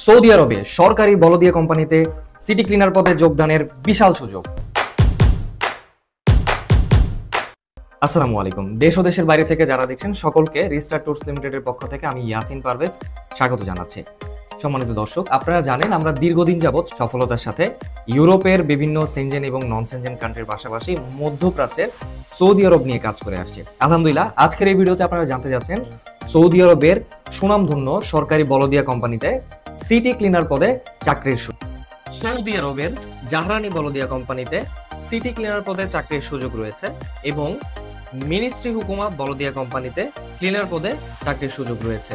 Saudi আরবে সরকারি বলদিয়া কোম্পানিতে সিটি ক্লিনার পদে যোগদানের বিশাল সুযোগ। আসসালামু আলাইকুম। দেশ ও দেশের বাইরে থেকে যারা দেখছেন সকলকে রিস্টার ট্যুরস লিমিটেডের পক্ষ থেকে আমি ইয়াসিন পারভেজ স্বাগত জানাচ্ছি। সম্মানিত দর্শক, আপনারা জানেন আমরা দীর্ঘদিন যাবৎ সফলতার সাথে ইউরোপের বিভিন্ন সেনজেন এবং নন সেনজেন কান্ট্রির পাশাপাশি মধ্যপ্রাচ্যের সৌদি আরব নিয়ে কাজ করে আসছে। আলহামদুলিল্লাহ, আজকের এই ভিডিওতে আপনারা জানতে যাচ্ছেন সৌদি আরবের সুনামধন্য সরকারি বলদিয়া কোম্পানিতে সিটি ক্লিনার পদে চাকরির সুযোগ। সৌদি আরবের জাহরানি বলদিয়া কোম্পানিতে সিটি ক্লিনার পদে চাকরির সুযোগ রয়েছে এবং মিনিস্ট্রি হুকুমা বলদিয়া কোম্পানিতে ক্লিনার পদে চাকরির সুযোগ রয়েছে।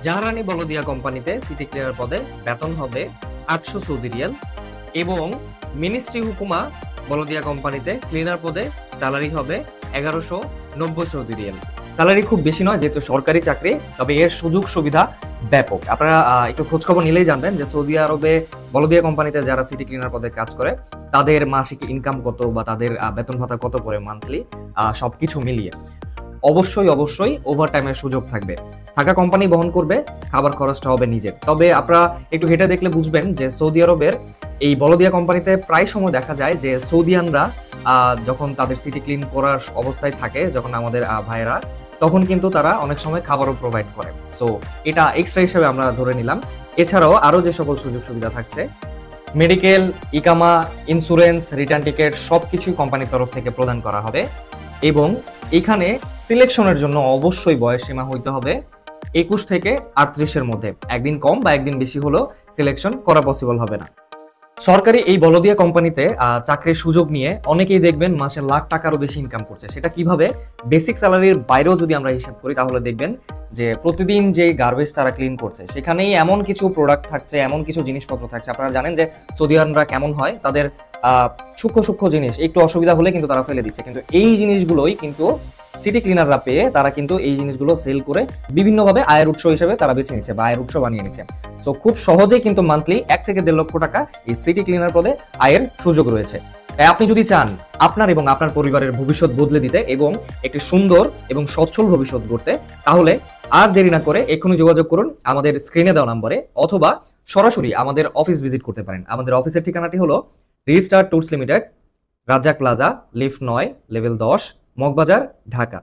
জাহরানি বলদিয়া কোম্পানিতে সিটি ক্লিনার পদে বেতন হবে 800 সৌদি রিয়াল এবং মিনিস্ট্রি হুকুমা বলদিয়া কোম্পানিতে ক্লিনার পদে স্যালারি হবে 1190 সৌদি রিয়াল। স্যালারি খুব বেশি নয় যেহেতু সরকারি চাকরি, তবে এর সুযোগ সুবিধা ব্যাপক। আপনারা একটু খোঁজখবর নিলেই জানবেন যে সৌদি আরবে বলদিয়া কোম্পানিতে যারা সিটি ক্লিনার পদে কাজ করে তাদের মাসিক ইনকাম কত বা তাদের বেতন ভাতা কত করে মান্থলি, সবকিছু মিলিয়ে অবশ্যই ওভারটাইমের সুযোগ থাকবে। থাকা কোম্পানি বহন করবে, খাবার খরচটা হবে নিজের। তবে আপনারা একটু হেঁটে দেখলে বুঝবেন যে সৌদি আরবের এই বলদিয়া কোম্পানিতে প্রায় সময় দেখা যায় যে সৌদিয়ানরা যখন তাদের সিটি ক্লিন করার অবস্থায় থাকে, যখন আমাদের ভাইয়েরা, তখন কিন্তু তারা অনেক সময় খাবারও প্রোভাইড করে। সো এটা এক্সট্রা হিসেবে আমরা ধরে নিলাম। এছাড়াও আরো যে সকল সুযোগ সুবিধা থাকছে, মেডিকেল, ইকামা, ইন্স্যুরেন্স, রিটার্ন টিকেট সবকিছুই কোম্পানির তরফ থেকে প্রদান করা হবে এবং এখানে সিলেকশনের জন্য অবশ্যই বয়স সীমা হইতে হবে 21 থেকে 38-এর মধ্যে। একদিন কম বা একদিন বেশি হলেও সিলেকশন করা পসিবল হবে না। সরকারি এই বলদিয়া কোম্পানিতে চাকরির সুযোগ নিয়ে অনেকেই দেখবেন মাসে লাখ টাকারও বেশি ইনকাম করছে। সেটা কিভাবে? বেসিক স্যালারির বাইরেও যদি আমরা হিসাব করি তাহলে দেখবেন যে প্রতিদিন যে গার্বেজ তারা ক্লিন করছে সেখানেই এমন কিছু প্রোডাক্ট থাকছে, এমন কিছু জিনিসপত্র থাকছে। আপনারা জানেন যে সৌদিয়ানরা কেমন হয়, তাদের সূক্ষ্ম জিনিস একটু অসুবিধা হলে কিন্তু তারা ফেলে দিচ্ছে, কিন্তু এই জিনিসগুলোই কিন্তু সিটি ক্লিনাররা পেয়ে তারা কিন্তু এই জিনিসগুলো সেল করে বিভিন্নভাবে আয়ের উৎস হিসেবে তারা বেছে নিচ্ছে বা আয়ের উৎস বানিয়ে নিচ্ছে। সো খুব সহজেই কিন্তু মান্থলি 1 থেকে 1.5 লক্ষ টাকা এই সিটি ক্লিনার পদে আয়ের সুযোগ রয়েছে। তাই আপনি যদি চান আপনার এবং আপনার পরিবারের ভবিষ্যৎ বদলে দিতে এবং একটি সুন্দর এবং সচ্ছল ভবিষ্যৎ গড়তে, তাহলে আর দেরি না করে এখনই যোগাযোগ করুন আমাদের স্ক্রিনে দেওয়া নম্বরে, অথবা সরাসরি আমাদের অফিস ভিজিট করতে পারেন। আমাদের অফিসের ঠিকানাটি হলো রিস্টার tours limited, Razzak plaza, lift 9, level 10, Moghbazar, Dhaka.